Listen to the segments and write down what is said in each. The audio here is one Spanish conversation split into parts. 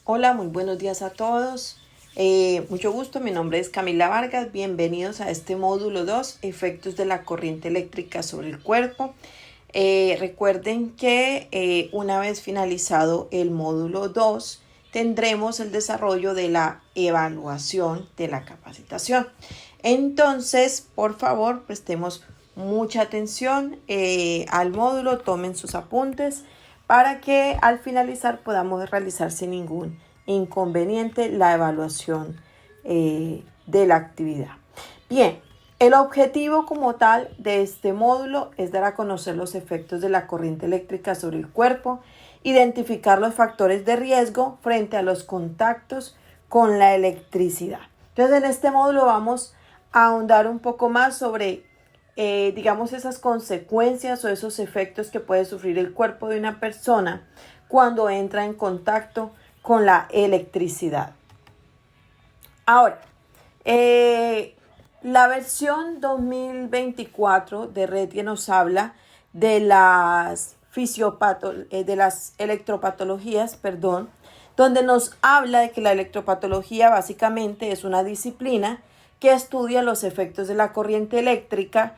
Hola, muy buenos días a todos. Mucho gusto, mi nombre es Camila Vargas. Bienvenidos a este módulo 2, efectos de la corriente eléctrica sobre el cuerpo. Recuerden que una vez finalizado el módulo 2, tendremos el desarrollo de la evaluación de la capacitación. Entonces, por favor, prestemos mucha atención al módulo, tomen sus apuntes para que al finalizar podamos realizar sin ningún inconveniente la evaluación de la actividad. Bien, el objetivo como tal de este módulo es dar a conocer los efectos de la corriente eléctrica sobre el cuerpo, identificar los factores de riesgo frente a los contactos con la electricidad. Entonces, en este módulo vamos a ahondar un poco más sobre digamos, esas consecuencias o esos efectos que puede sufrir el cuerpo de una persona cuando entra en contacto con la electricidad. Ahora, la versión 2024 de RETIE nos habla de las electropatologías, donde nos habla de que la electropatología básicamente es una disciplina que estudia los efectos de la corriente eléctrica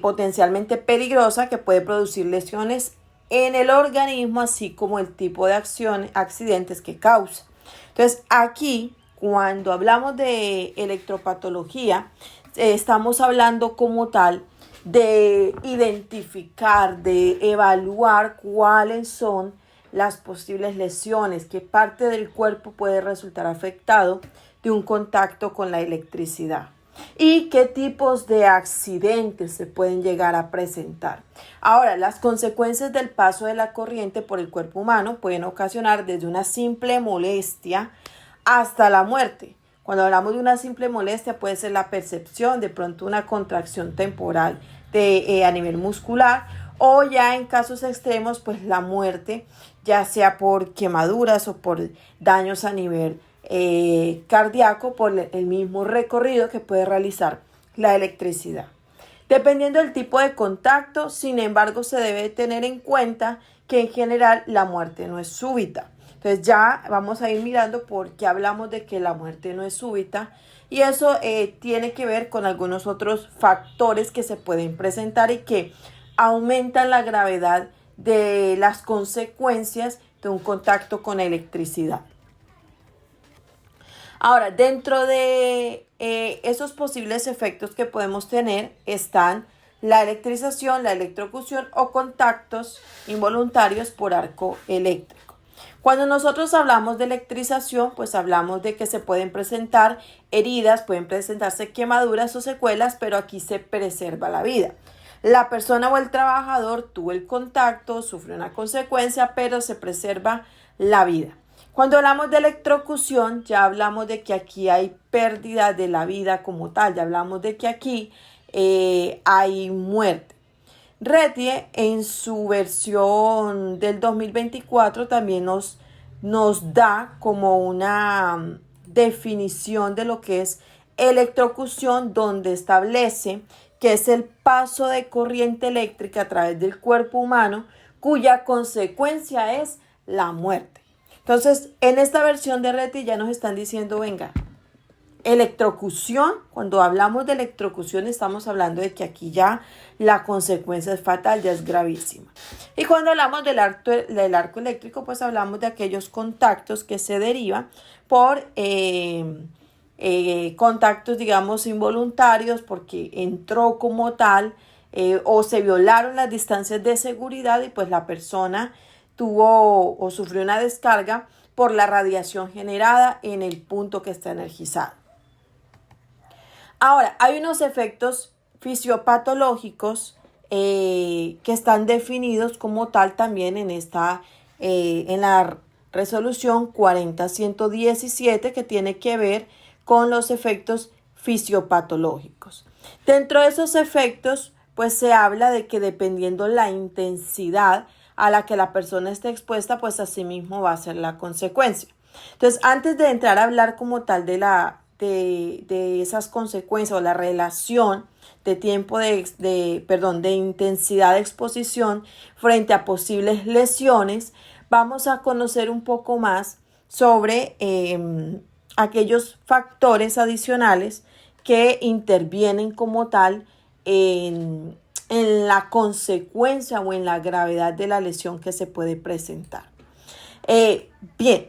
potencialmente peligrosa que puede producir lesiones en el organismo, así como el tipo de accidentes que causa. Entonces, aquí, cuando hablamos de electropatología, estamos hablando como tal de identificar, de evaluar cuáles son las posibles lesiones, qué parte del cuerpo puede resultar afectado de un contacto con la electricidad y qué tipos de accidentes se pueden llegar a presentar. Ahora, las consecuencias del paso de la corriente por el cuerpo humano pueden ocasionar desde una simple molestia hasta la muerte. Cuando hablamos de una simple molestia puede ser la percepción, de pronto una contracción temporal a nivel muscular, o ya en casos extremos pues la muerte, ya sea por quemaduras o por daños a nivel cardíaco por el mismo recorrido que puede realizar la electricidad. Dependiendo del tipo de contacto, sin embargo, se debe tener en cuenta que en general la muerte no es súbita. Entonces ya vamos a ir mirando por qué hablamos de que la muerte no es súbita, y eso tiene que ver con algunos otros factores que se pueden presentar y que aumentan la gravedad de las consecuencias de un contacto con electricidad. Ahora, dentro de esos posibles efectos que podemos tener están la electrización, la electrocución o contactos involuntarios por arco eléctrico. Cuando nosotros hablamos de electrización, pues hablamos de que se pueden presentar heridas, pueden presentarse quemaduras o secuelas, pero aquí se preserva la vida. La persona o el trabajador tuvo el contacto, sufrió una consecuencia, pero se preserva la vida. Cuando hablamos de electrocución, ya hablamos de que aquí hay pérdida de la vida como tal, ya hablamos de que aquí hay muerte. RETIE en su versión del 2024 también nos da como una definición de lo que es electrocución, donde establece que es el paso de corriente eléctrica a través del cuerpo humano cuya consecuencia es la muerte. Entonces, en esta versión de RETIE ya nos están diciendo, venga, electrocución, cuando hablamos de electrocución estamos hablando de que aquí ya la consecuencia es fatal, ya es gravísima. Y cuando hablamos del arco eléctrico, pues hablamos de aquellos contactos que se derivan por contactos, digamos, involuntarios, porque entró como tal o se violaron las distancias de seguridad y pues la persona tuvo o sufrió una descarga por la radiación generada en el punto que está energizado. Ahora, hay unos efectos fisiopatológicos que están definidos como tal también en la resolución 40117, que tiene que ver con los efectos fisiopatológicos. Dentro de esos efectos, pues se habla de que dependiendo la intensidad a la que la persona esté expuesta, pues asimismo va a ser la consecuencia. Entonces, antes de entrar a hablar como tal de esas consecuencias o la relación de tiempo de intensidad de exposición frente a posibles lesiones, vamos a conocer un poco más sobre aquellos factores adicionales que intervienen como tal en la consecuencia o en la gravedad de la lesión que se puede presentar. Bien,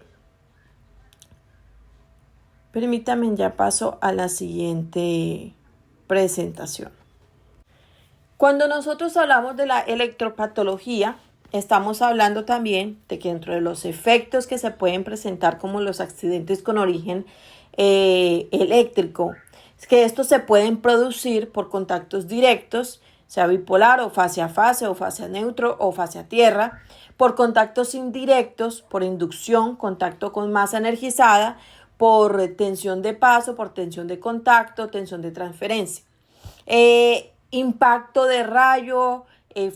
permítanme, ya paso a la siguiente presentación. Cuando nosotros hablamos de la electropatología, estamos hablando también de que dentro de los efectos que se pueden presentar como los accidentes con origen eléctrico, es que estos se pueden producir por contactos directos, sea bipolar o fase a fase o fase a neutro o fase a tierra, por contactos indirectos, por inducción, contacto con masa energizada, por tensión de paso, por tensión de contacto, tensión de transferencia. Impacto de rayo,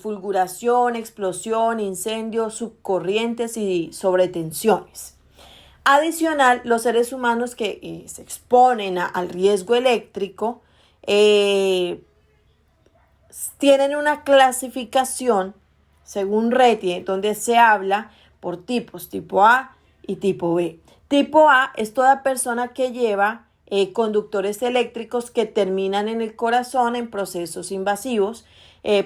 fulguración, explosión, incendio, subcorrientes y sobretensiones. Adicional, los seres humanos que se exponen al riesgo eléctrico tienen una clasificación según RETIE, donde se habla por tipos, tipo A y tipo B. Tipo A es toda persona que lleva conductores eléctricos que terminan en el corazón en procesos invasivos.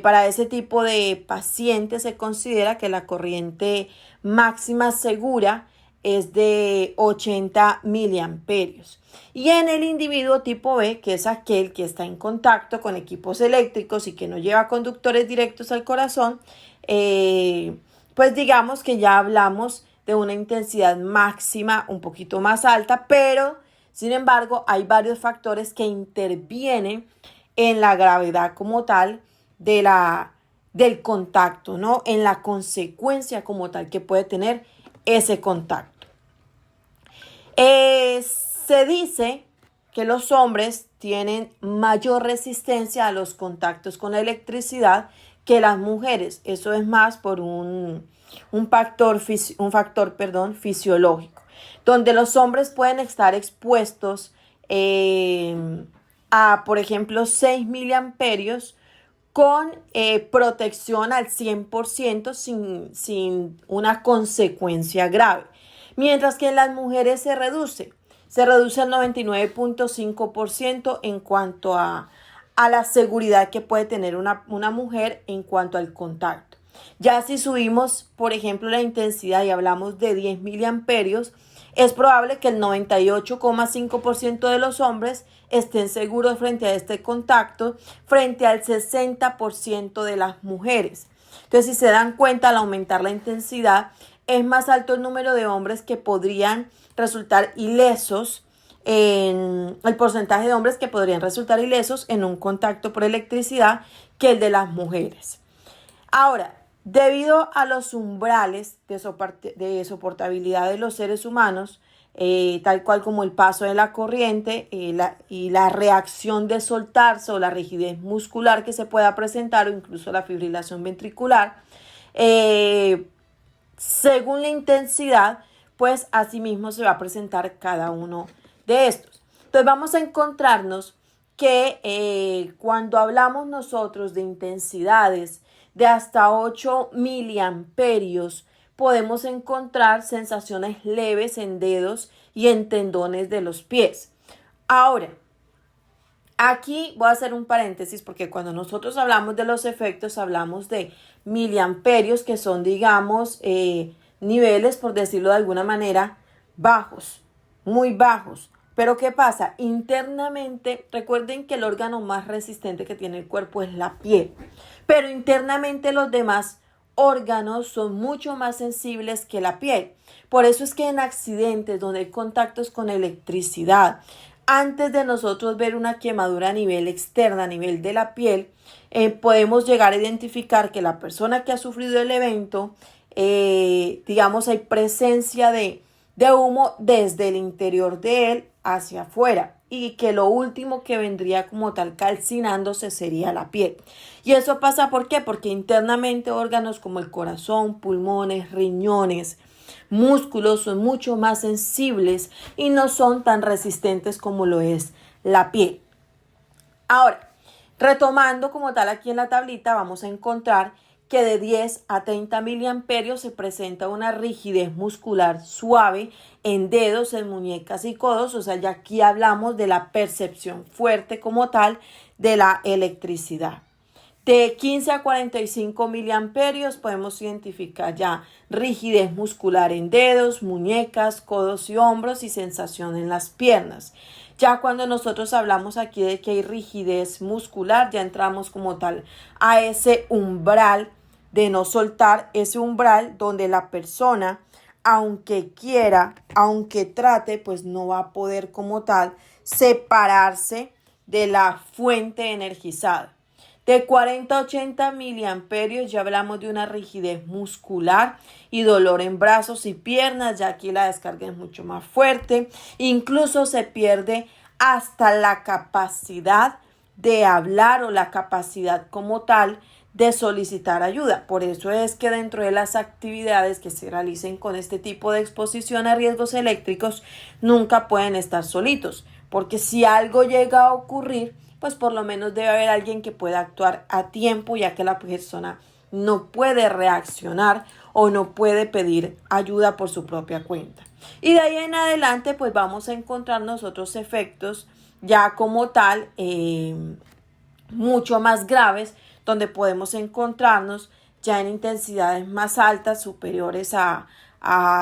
Para ese tipo de pacientes se considera que la corriente máxima segura es de 80 miliamperios. Y en el individuo tipo B, que es aquel que está en contacto con equipos eléctricos y que no lleva conductores directos al corazón, pues digamos que ya hablamos de una intensidad máxima un poquito más alta, pero sin embargo hay varios factores que intervienen en la gravedad como tal del contacto, ¿no? En la consecuencia como tal que puede tener ese contacto. Se dice que los hombres tienen mayor resistencia a los contactos con la electricidad que las mujeres. Eso es más por un factor fisiológico, donde los hombres pueden estar expuestos a, por ejemplo, 6 miliamperios con protección al 100% sin una consecuencia grave. Mientras que en las mujeres se reduce al 99.5% en cuanto a la seguridad que puede tener una mujer en cuanto al contacto. Ya si subimos, por ejemplo, la intensidad y hablamos de 10 miliamperios, es probable que el 98,5% de los hombres estén seguros frente a este contacto, frente al 60% de las mujeres. Entonces, si se dan cuenta, al aumentar la intensidad, es más alto el número de hombres que podrían resultar ilesos, el porcentaje de hombres que podrían resultar ilesos en un contacto por electricidad que el de las mujeres. Ahora, debido a los umbrales de soportabilidad de los seres humanos, tal cual como el paso de la corriente y la reacción de soltarse o la rigidez muscular que se pueda presentar o incluso la fibrilación ventricular, según la intensidad, pues asimismo se va a presentar cada uno de estos. Entonces vamos a encontrarnos que cuando hablamos nosotros de intensidades de hasta 8 miliamperios, podemos encontrar sensaciones leves en dedos y en tendones de los pies. Ahora, aquí voy a hacer un paréntesis porque cuando nosotros hablamos de los efectos, hablamos de miliamperios, que son, digamos, niveles, por decirlo de alguna manera, bajos, muy bajos. Pero ¿qué pasa? Internamente, recuerden que el órgano más resistente que tiene el cuerpo es la piel, pero internamente los demás órganos son mucho más sensibles que la piel. Por eso es que en accidentes donde hay contactos con electricidad, antes de nosotros ver una quemadura a nivel externa, a nivel de la piel, podemos llegar a identificar que la persona que ha sufrido el evento, digamos, hay presencia de humo desde el interior de él hacia afuera y que lo último que vendría como tal calcinándose sería la piel. Y eso pasa ¿por qué? Porque internamente órganos como el corazón, pulmones, riñones, músculos son mucho más sensibles y no son tan resistentes como lo es la piel. Ahora, retomando como tal aquí en la tablita, vamos a encontrar que de 10 a 30 miliamperios se presenta una rigidez muscular suave en dedos, en muñecas y codos. O sea, ya aquí hablamos de la percepción fuerte como tal de la electricidad. De 15 a 45 miliamperios podemos identificar ya rigidez muscular en dedos, muñecas, codos y hombros y sensación en las piernas. Ya cuando nosotros hablamos aquí de que hay rigidez muscular, ya entramos como tal a ese umbral de no soltar, ese umbral donde la persona, aunque quiera, aunque trate, pues no va a poder como tal separarse de la fuente energizada. De 40 a 80 miliamperios ya hablamos de una rigidez muscular y dolor en brazos y piernas, ya aquí la descarga es mucho más fuerte. Incluso se pierde hasta la capacidad de hablar o la capacidad como tal de solicitar ayuda. Por eso es que dentro de las actividades que se realicen con este tipo de exposición a riesgos eléctricos nunca pueden estar solitos, porque si algo llega a ocurrir, pues por lo menos debe haber alguien que pueda actuar a tiempo, ya que la persona no puede reaccionar o no puede pedir ayuda por su propia cuenta. Y de ahí en adelante pues vamos a encontrarnos otros efectos ya como tal mucho más graves, donde podemos encontrarnos ya en intensidades más altas, superiores a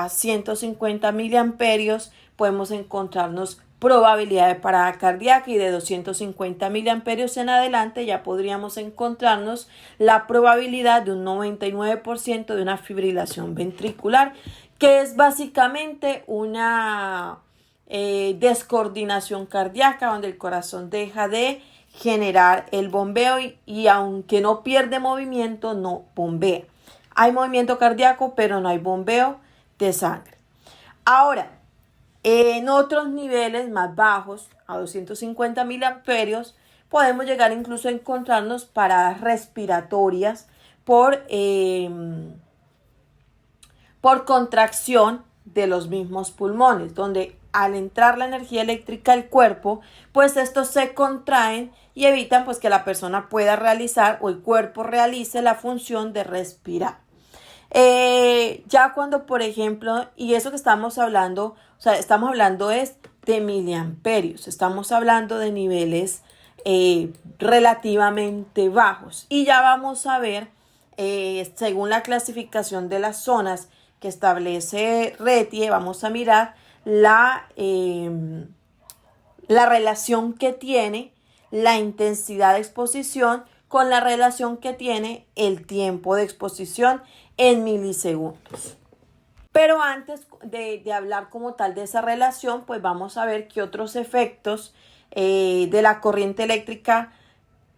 150 miliamperios, podemos encontrarnos probabilidad de parada cardíaca, y de 250 miliamperios en adelante ya podríamos encontrarnos la probabilidad de un 99% de una fibrilación ventricular, que es básicamente una descoordinación cardíaca donde el corazón deja de generar el bombeo y aunque no pierde movimiento, no bombea. Hay movimiento cardíaco, pero no hay bombeo de sangre. Ahora, en otros niveles más bajos, a 250 miliamperios, podemos llegar incluso a encontrarnos paradas respiratorias por contracción de los mismos pulmones, donde al entrar la energía eléctrica al cuerpo, pues estos se contraen y evitan pues que la persona pueda realizar o el cuerpo realice la función de respirar. Ya cuando, por ejemplo, y eso que estamos hablando, o sea, estamos hablando es de miliamperios, estamos hablando de niveles relativamente bajos, y ya vamos a ver, según la clasificación de las zonas que establece RETIE, vamos a mirar la relación que tiene la intensidad de exposición con la relación que tiene el tiempo de exposición en milisegundos. Pero antes de hablar como tal de esa relación, pues vamos a ver qué otros efectos de la corriente eléctrica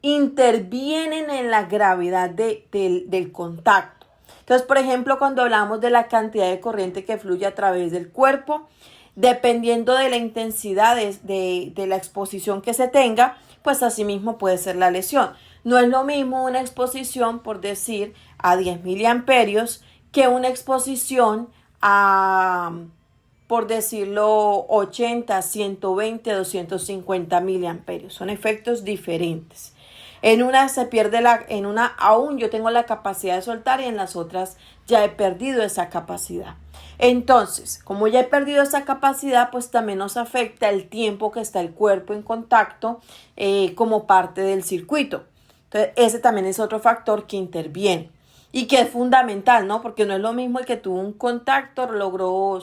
intervienen en la gravedad del contacto. Entonces, por ejemplo, cuando hablamos de la cantidad de corriente que fluye a través del cuerpo, dependiendo de la intensidad de la exposición que se tenga, pues asimismo puede ser la lesión. No es lo mismo una exposición, por decir, a 10 miliamperios que una exposición a, por decirlo, 80, 120, 250 miliamperios. Son efectos diferentes. En una se pierde en una aún yo tengo la capacidad de soltar, y en las otras ya he perdido esa capacidad. Entonces, como ya he perdido esa capacidad, pues también nos afecta el tiempo que está el cuerpo en contacto como parte del circuito. Entonces, ese también es otro factor que interviene y que es fundamental, ¿no? Porque no es lo mismo el que tuvo un contacto, logró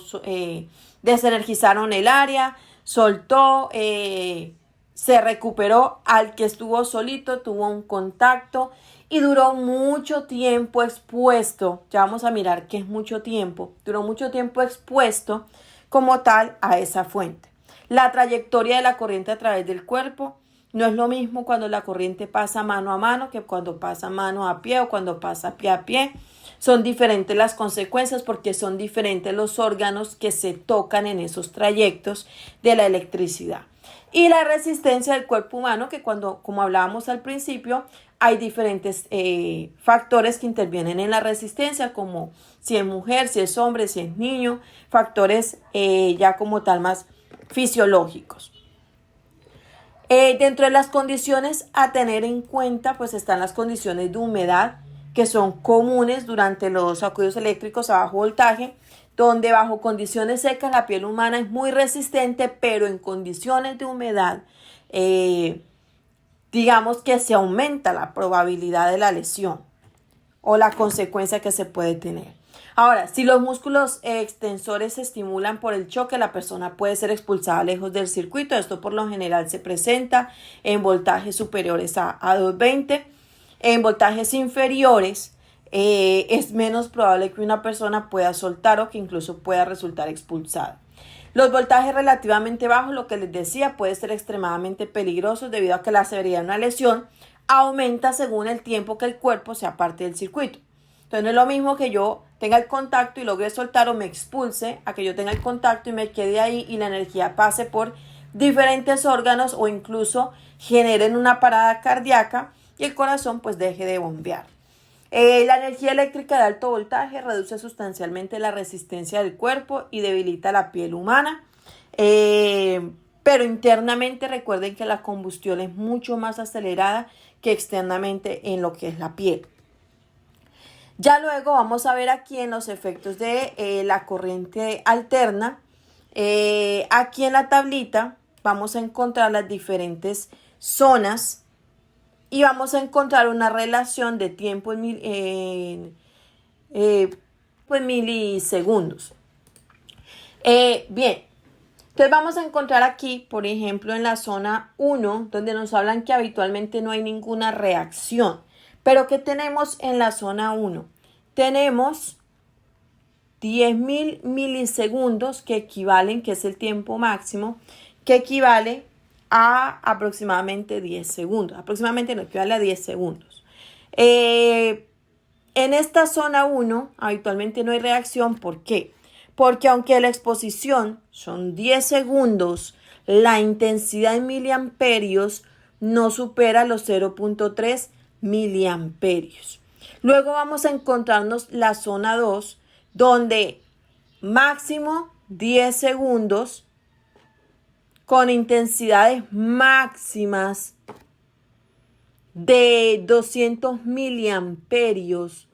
desenergizaron el área, soltó, se recuperó, al que estuvo solito, tuvo un contacto y duró mucho tiempo expuesto. Ya vamos a mirar qué es mucho tiempo. Duró mucho tiempo expuesto como tal a esa fuente. La trayectoria de la corriente a través del cuerpo no es lo mismo cuando la corriente pasa mano a mano que cuando pasa mano a pie o cuando pasa pie a pie. Son diferentes las consecuencias porque son diferentes los órganos que se tocan en esos trayectos de la electricidad. Y la resistencia del cuerpo humano, que como hablábamos al principio, hay diferentes factores que intervienen en la resistencia, como si es mujer, si es hombre, si es niño, factores ya como tal más fisiológicos. Dentro de las condiciones a tener en cuenta, pues están las condiciones de humedad, que son comunes durante los sacudidos eléctricos a bajo voltaje, donde bajo condiciones secas la piel humana es muy resistente, pero en condiciones de humedad, digamos que se aumenta la probabilidad de la lesión o la consecuencia que se puede tener. Ahora, si los músculos extensores se estimulan por el choque, la persona puede ser expulsada lejos del circuito. Esto por lo general se presenta en voltajes superiores a 220. En voltajes inferiores es menos probable que una persona pueda soltar o que incluso pueda resultar expulsada. Los voltajes relativamente bajos, lo que les decía, puede ser extremadamente peligrosos debido a que la severidad de una lesión aumenta según el tiempo que el cuerpo se aparte del circuito. Entonces no es lo mismo que yo tenga el contacto y logre soltar o me expulse, a que yo tenga el contacto y me quede ahí y la energía pase por diferentes órganos o incluso generen una parada cardíaca y el corazón pues deje de bombear. La energía eléctrica de alto voltaje reduce sustancialmente la resistencia del cuerpo y debilita la piel humana. Pero internamente recuerden que la combustión es mucho más acelerada que externamente en lo que es la piel. Ya luego vamos a ver aquí en los efectos de la corriente alterna. Aquí en la tablita vamos a encontrar las diferentes zonas y vamos a encontrar una relación de tiempo en milisegundos. Bien, entonces vamos a encontrar aquí, por ejemplo, en la zona 1, donde nos hablan que habitualmente no hay ninguna reacción. Pero ¿qué tenemos en la zona 1? Tenemos 10.000 milisegundos que equivalen, que es el tiempo máximo, que equivale a aproximadamente 10 segundos. Aproximadamente no equivale a 10 segundos. En esta zona 1 habitualmente no hay reacción. ¿Por qué? Porque aunque la exposición son 10 segundos, la intensidad en miliamperios no supera los 0.3 miliamperios. Luego vamos a encontrarnos la zona 2, donde máximo 10 segundos con intensidades máximas de 200 miliamperios.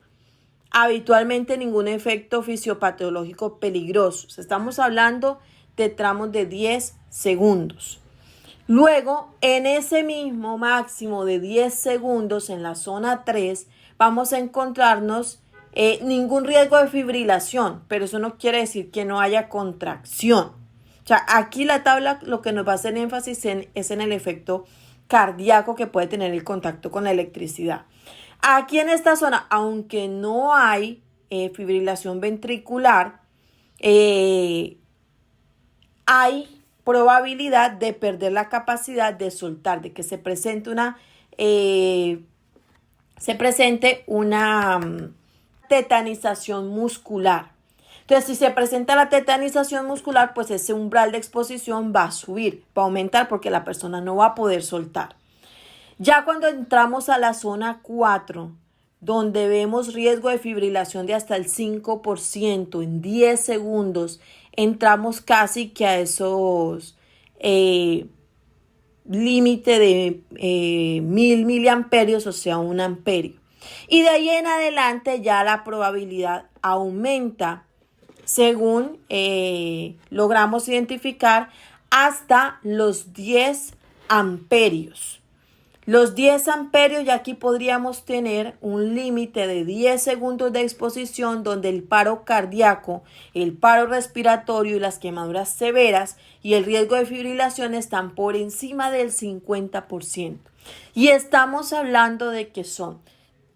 Habitualmente ningún efecto fisiopatológico peligroso. Estamos hablando de tramos de 10 segundos. Luego, en ese mismo máximo de 10 segundos, en la zona 3, vamos a encontrarnos ningún riesgo de fibrilación, pero eso no quiere decir que no haya contracción. O sea, aquí la tabla lo que nos va a hacer énfasis es en el efecto cardíaco que puede tener el contacto con la electricidad. Aquí en esta zona, aunque no hay fibrilación ventricular, hay probabilidad de perder la capacidad de soltar, de que se presente una tetanización muscular. Entonces, si se presenta la tetanización muscular, pues ese umbral de exposición va a subir, va a aumentar porque la persona no va a poder soltar. Ya cuando entramos a la zona 4, donde vemos riesgo de fibrilación de hasta el 5% en 10 segundos, entramos casi que a esos límite de 1000 miliamperios, o sea, 1 amperio. Y de ahí en adelante ya la probabilidad aumenta según logramos identificar hasta los 10 amperios. Los 10 amperios, ya aquí podríamos tener un límite de 10 segundos de exposición donde el paro cardíaco, el paro respiratorio y las quemaduras severas y el riesgo de fibrilación están por encima del 50%. Y estamos hablando de que son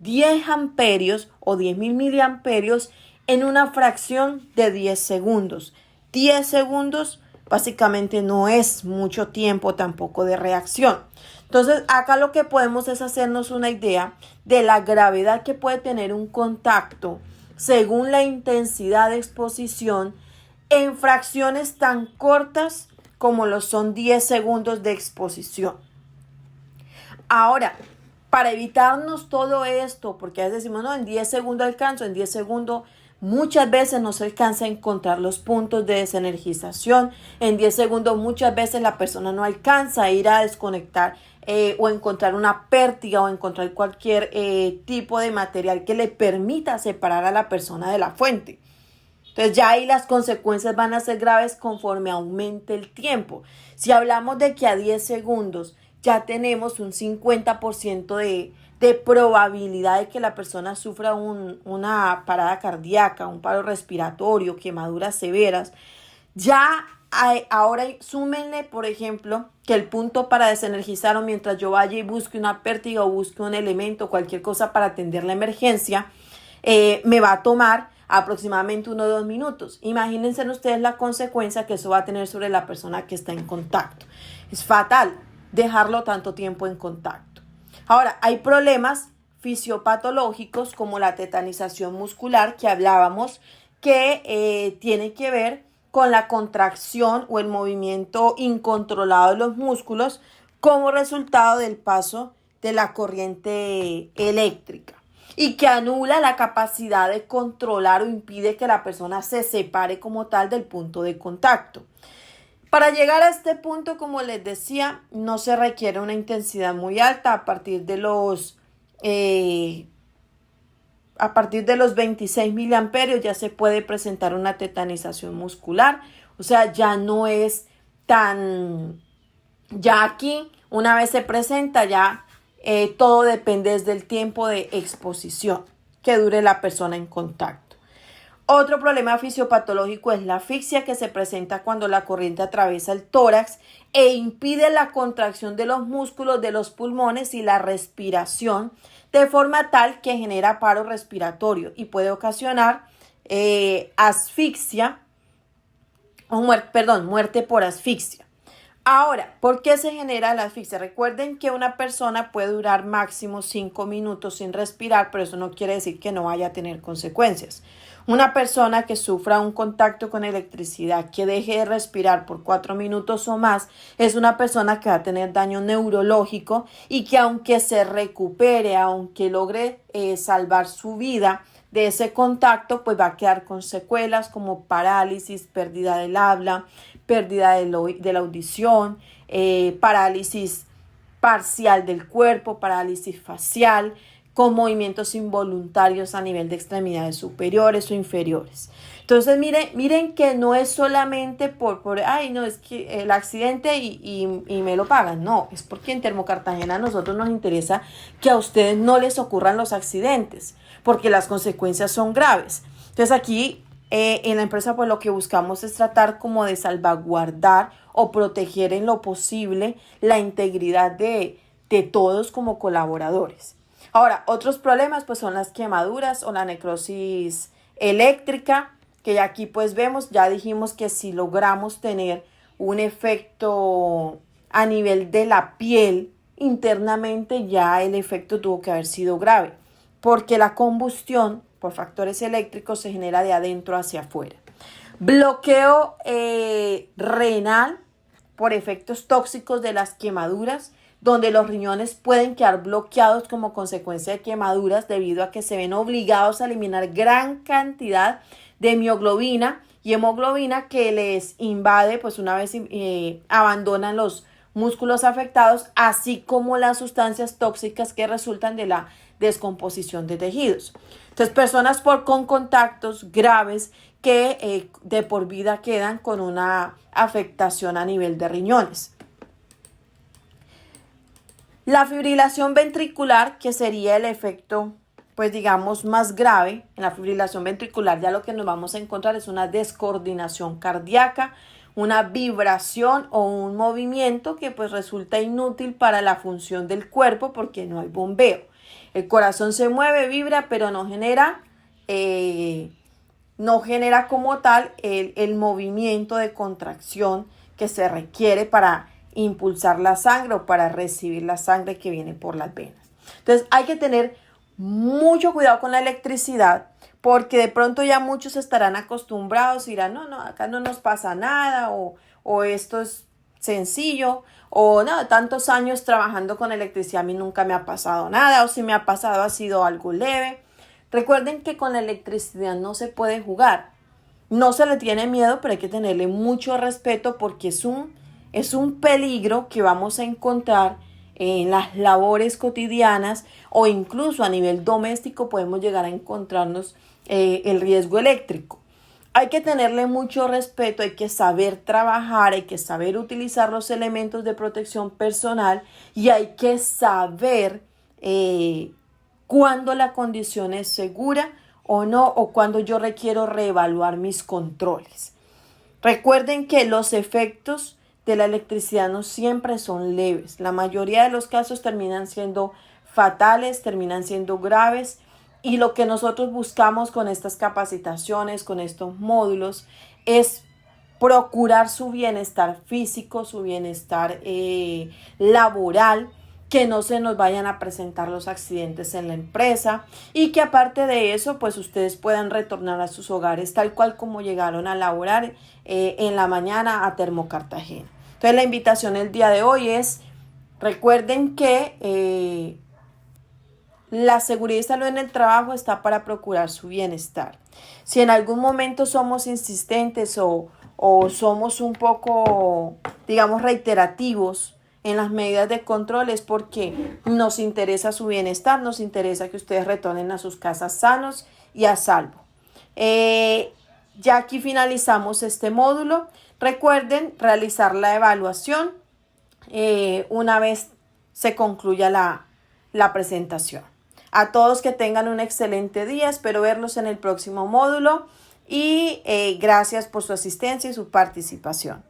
10 amperios o 10.000 miliamperios en una fracción de 10 segundos. 10 segundos básicamente no es mucho tiempo tampoco de reacción. Entonces, acá lo que podemos es hacernos una idea de la gravedad que puede tener un contacto según la intensidad de exposición en fracciones tan cortas como lo son 10 segundos de exposición. Ahora, para evitarnos todo esto, porque a veces decimos, no, en 10 segundos alcanzo, en 10 segundos Muchas veces no se alcanza a encontrar los puntos de desenergización. En 10 segundos muchas veces la persona no alcanza a ir a desconectar o encontrar una pértiga o encontrar cualquier tipo de material que le permita separar a la persona de la fuente. Entonces ya ahí las consecuencias van a ser graves conforme aumente el tiempo. Si hablamos de que a 10 segundos ya tenemos un 50% de probabilidad de que la persona sufra una parada cardíaca, un paro respiratorio, quemaduras severas, ya ahora súmenle, por ejemplo, que el punto para desenergizar o mientras yo vaya y busque una pértiga o busque un elemento, cualquier cosa para atender la emergencia, me va a tomar aproximadamente 1 o 2 minutos. Imagínense ustedes la consecuencia que eso va a tener sobre la persona que está en contacto. Es fatal dejarlo tanto tiempo en contacto. Ahora, hay problemas fisiopatológicos como la tetanización muscular que hablábamos, que tiene que ver con la contracción o el movimiento incontrolado de los músculos como resultado del paso de la corriente eléctrica y que anula la capacidad de controlar o impide que la persona se separe como tal del punto de contacto. Para llegar a este punto, como les decía, no se requiere una intensidad muy alta. A partir de los 26 miliamperios ya se puede presentar una tetanización muscular. O sea, ya no es tan... Ya aquí, una vez se presenta, ya todo depende del tiempo de exposición que dure la persona en contacto. Otro problema fisiopatológico es la asfixia que se presenta cuando la corriente atraviesa el tórax e impide la contracción de los músculos de los pulmones y la respiración de forma tal que genera paro respiratorio y puede ocasionar asfixia o muerte por asfixia. Ahora, ¿por qué se genera la asfixia? Recuerden que una persona puede durar máximo 5 minutos sin respirar, pero eso no quiere decir que no vaya a tener consecuencias. Una persona que sufra un contacto con electricidad, que deje de respirar por 4 minutos o más, es una persona que va a tener daño neurológico y que aunque se recupere, aunque logre salvar su vida de ese contacto, pues va a quedar con secuelas como parálisis, pérdida del habla, pérdida de la audición, parálisis parcial del cuerpo, parálisis facial, con movimientos involuntarios a nivel de extremidades superiores o inferiores. Entonces, miren que no es solamente es que el accidente y me lo pagan. No, es porque en Termocartagena a nosotros nos interesa que a ustedes no les ocurran los accidentes, porque las consecuencias son graves. Entonces, aquí en la empresa, pues lo que buscamos es tratar como de salvaguardar o proteger en lo posible la integridad de todos como colaboradores. Ahora, otros problemas pues son las quemaduras o la necrosis eléctrica, que ya aquí pues vemos, ya dijimos que si logramos tener un efecto a nivel de la piel internamente, ya el efecto tuvo que haber sido grave, porque la combustión por factores eléctricos se genera de adentro hacia afuera. Bloqueo renal por efectos tóxicos de las quemaduras, donde los riñones pueden quedar bloqueados como consecuencia de quemaduras debido a que se ven obligados a eliminar gran cantidad de mioglobina y hemoglobina que les invade pues una vez abandonan los músculos afectados, así como las sustancias tóxicas que resultan de la descomposición de tejidos. Entonces, personas con contactos graves que de por vida quedan con una afectación a nivel de riñones. La fibrilación ventricular, que sería el efecto, pues digamos, más grave. En la fibrilación ventricular ya lo que nos vamos a encontrar es una descoordinación cardíaca, una vibración o un movimiento que pues resulta inútil para la función del cuerpo porque no hay bombeo. El corazón se mueve, vibra, pero no genera como tal el movimiento de contracción que se requiere para impulsar la sangre o para recibir la sangre que viene por las venas. Entonces hay que tener mucho cuidado con la electricidad porque de pronto ya muchos estarán acostumbrados y dirán, no, acá no nos pasa nada o esto es sencillo o no, tantos años trabajando con electricidad a mí nunca me ha pasado nada o si me ha pasado ha sido algo leve. Recuerden que con la electricidad no se puede jugar. No se le tiene miedo, pero hay que tenerle mucho respeto porque es un peligro que vamos a encontrar en las labores cotidianas o incluso a nivel doméstico podemos llegar a encontrarnos el riesgo eléctrico. Hay que tenerle mucho respeto, hay que saber trabajar, hay que saber utilizar los elementos de protección personal y hay que saber cuándo la condición es segura o no, o cuándo yo requiero reevaluar mis controles. Recuerden que los efectos de la electricidad no siempre son leves. La mayoría de los casos terminan siendo fatales, terminan siendo graves. Y lo que nosotros buscamos con estas capacitaciones, con estos módulos, es procurar su bienestar físico, su bienestar laboral, que no se nos vayan a presentar los accidentes en la empresa y que aparte de eso, pues ustedes puedan retornar a sus hogares tal cual como llegaron a laborar en la mañana a Termocartagena. Entonces la invitación el día de hoy es, recuerden que la seguridad y salud en el trabajo está para procurar su bienestar. Si en algún momento somos insistentes o somos un poco, digamos, reiterativos en las medidas de control es porque nos interesa su bienestar, nos interesa que ustedes retornen a sus casas sanos y a salvo. Ya aquí finalizamos este módulo. Recuerden realizar la evaluación una vez se concluya la presentación. A todos que tengan un excelente día, espero verlos en el próximo módulo y gracias por su asistencia y su participación.